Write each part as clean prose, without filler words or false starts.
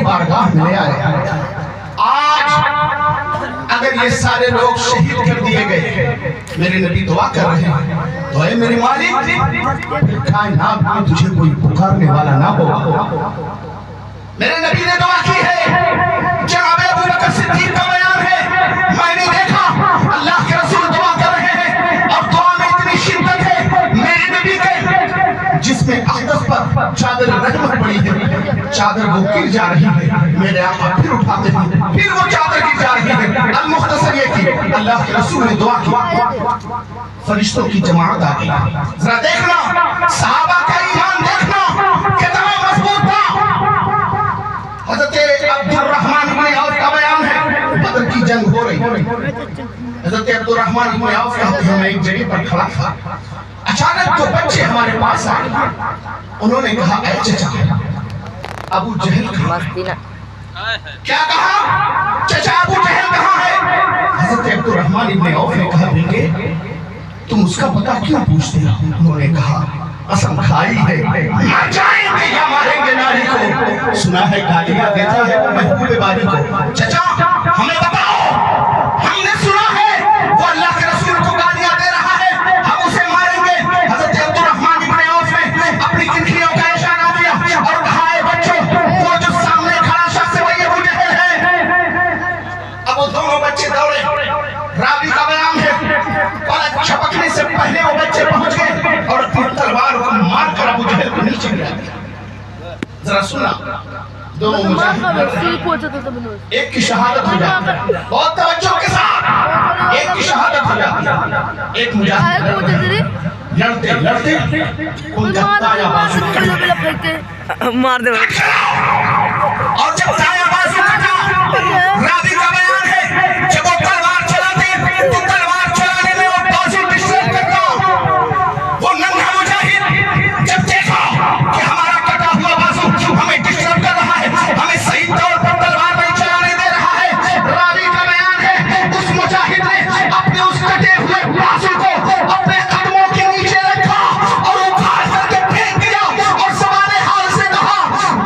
बारगाह में ले आए। आज अगर ये सारे लोग शहीद कर दिए गए, मेरे नबी दुआ कर रहे हैं, तो ऐ मेरे मालिक, कायनात में तुझे कोई पुकारने वाला ना होगा। मेरे नबी ने दुआ की है। जनाब अबू बकर सिद्दीक का बयान है, मैंने देखा अल्लाह के रसूल दुआ कर रहे हैं और दुआ में इतनी शिद्दत है मेरे नबी के, जिसमें अहदफ पर चादर रहमत पड़ी है, चादर वो गिर जा रही है, मेरे आका फिर उठाते हैं, फिर वो चादर गिर जा रही है। अल मुख्तसर ये कि अल्लाह के रसूल ने दुआ की, फरिश्तों की जमात आ गई। जरा देखना सहाबा का ईमान, देखना कितना मजबूत था। हज़रत अब्दुर्रहमान इब्न औफ का बयान है, बदर की जंग हो रही, हज़रत अब्दुर्रहमान इब्न औफ कहते हैं मैं एक जगह पर खड़ा था, अचानक तो बच्चे हमारे पास आए, उन्होंने कहा ऐ चचा, अबू जहल कहाँ है? क्या कहा? चचा अबू जहल कहाँ है? हज़रत अब्दुर्रहमान इब्न औफ ने कहा बेटे तुम उसका पता क्यों पूछते हो? उन्होंने कहा कसम खाई है मर जाएंगे या मारेंगे नारी को, सुना है गालियां देता है महबूब बारी को। चचा हमें बताओ, हमने सुना है वो अल्लाह के रसूल को गालियां दे रहा है, हम उसे मारेंगे। हज़रत अब्दुर्रहमान इब्न औफ ने अपनी किरखियों का इशारा दिया और कहा बच्चों वो जो सामने खड़ा शख्स है वो अबू जहल है। अब वो दोनों बच्चे दौड़े, रावी का बयान है पलक झपकने से पहले वो बच्चे पहुंच गए और अपनी तलवार को मारकर अबू जहल को नीचे गिरा दिया। जरा सुना, दोनों मुजाहिद, एक की शहादत हो जाती है, बहुत तवज्जो के साथ, एक की शहादत हो जाती है, एक मुजाहिद लड़ते लड़ते उनका दाया बाजू मार दे और जब दाया बाजू कटा, रावी का बयान है जब वो तलवार चलाते तो तलवार चलाने में वो बाजू डिस्टर्ब करता। वो नन्हा मुजाहिद जब देखा कि हमारा कटा हुआ बाजू हमें डिस्टर्ब कर रहा है, हमें सही तौर पर तलवार नहीं चलाने दे रहा है, रावी का बयान है उस मुजाहिद ने अपने उस कटे हुए बाजू को अपने कदमों के नीचे रखा और उठा करके फेंक दिया और सवारे हाल से कहा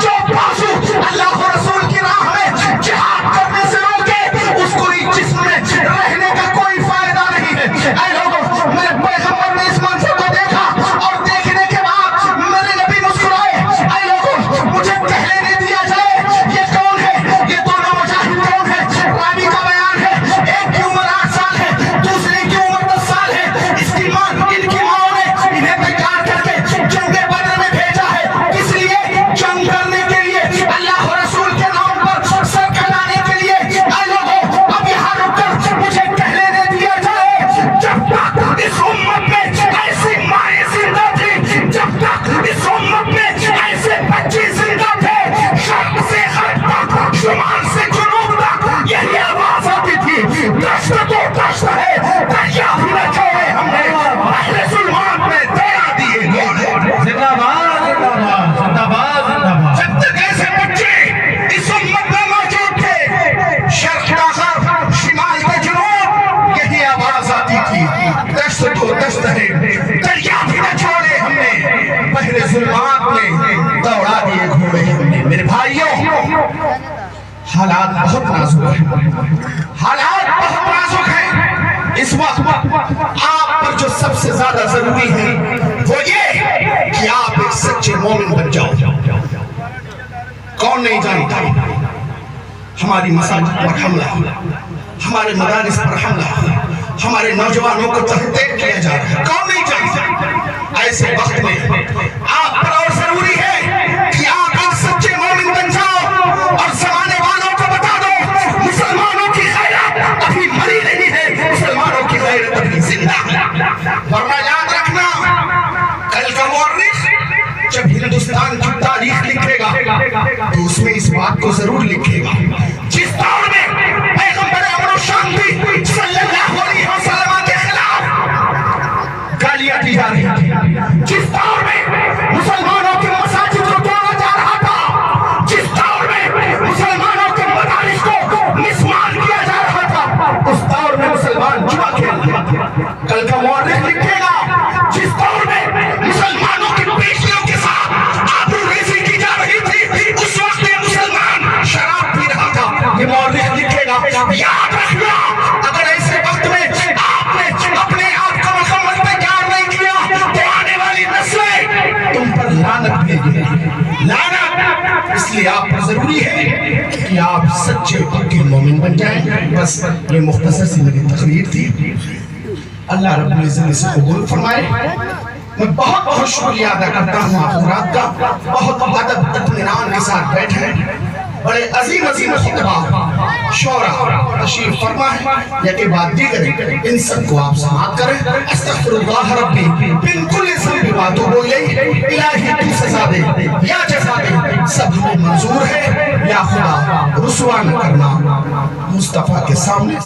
जो बाजू अल्लाह और रसूल की राह में जिहाद करने से रोके उसको इस जिस्म में रहने का कोई फायदा नहीं है। ऐ लोगों, मेरे पैगंबर ने इस मंजर को देखा और देखने के बाद मेरे नबी मुस्कुराए। ऐ लोगों, मुझे कहने नहीं दिया जाए ये कौन है, ये दोनों मुजाहिद कौन है? रावी का बयान है एक की उम्र 8 साल है, दूसरे की उम्र 10 साल है। इसकी मां, इनकी मां ने इन्हें तैयार करके जंगे बदर में भेजा है, किस लिए? जंग करने के लिए, अल्लाह और रसूल के नाम पर सर कटाने के लिए। ऐ लोगों, अब यहाँ रुककर मुझे कहने नहीं दिया जाए जब तक इस उम्मत में ऐसी माएं जिंदा थी, जब तक इस उम्मत में ऐसे बच्चे जिंदा थे, शर्क से हद तक, शुमाल से जुनूब तक यही आवाज आती थी दश्त तो दश्त है, दरिया भी न छोड़े हमने, अहले सुलमान में दया दिए गोले। जिंदाबाद जिंदाबाद जिंदाबाद जिंदाबाद। जब तक ऐसे बच्चे इस उम्मत में मौजूद थे, शर्क ताखर, शिमाल के जुनूब, यही आवाज आती थी दश्त तो दश्त है, दरिया भी न छोड़े हमने, पहले जुल्मात में दौड़ा दिए घोड़े हमने। मेरे भाइयों, हालात बहुत नाजुक हैं, हालात बहुत नाजुक हैं। इस वक्त आप पर जो सबसे ज्यादा जरूरी है वो ये कि आप एक सच्चे मोमिन बन जाओ। कौन नहीं जानता हमारी मसाजिद पर हमला, हमारे मदारिस पर हमला, हमारे नौजवानों को तहकीक किया जा रहा है, कौन नहीं जानता? ऐसे वक्त में आप पर और जरूरी है कि आप एक सच्चे मोमिन बन जाओ और जमाने वालों को बता दो मुसलमानों की गैरत अभी मरी नहीं है, मुसलमानों की गैरत अभी जिंदा है। वरना याद रखना, कल का मुअर्रिख जब हिंदुस्तान की तारीख लिखेगा तो उसमें इस बात को जरूर लिखेगा जिस दौर में पैगंबर अमन और शांति सल्लल्लाहु अलैहि वसल्लम के खिलाफ गालियां दी जा रही थी, जिस दौर में मुसलमानों के मसाजिद को तोड़ा जा रहा था, जिस दौर में मुसलमानों के मदारिस को मिसमान किया जा रहा था, उस दौर में मुसलमान जुआ खेल रहे थे। कल का मुअर्रिख लिखेगा जिस दौर में मुसलमानों की बेटियों के साथ आबरूरेज़ी की जा रही थी, उस वक्त मुसलमान देंगे। लाना इसलिए आप पर जरूरी है कि आप सच्चे पक्के मोमिन बन जाएं। बस ये मुख्तसर सी मेरी तकरीर थी। अल्लाह रब्बुल इज्जत इसे कबूल फरमाए। मैं बहुत बहुत शुक्रिया अदा करता हूँ आप हज़रात का। बहुत अदब इत्मीनान के साथ बैठे हैं। बड़े अजीम अजीम खुतबा शोरा तशरीफ फरमा है या के बाद दीगर इन सब को आप समाअत करें। अस्तगफिरुल्लाह रब्बी बिन कुल्ली ज़ंबि व अतूबु इलैहि। इलाही तू सजा दे या जज़ा दे, सब हमें मंजूर है। या खुदा रुसवा न करना मुस्तफा के सामने।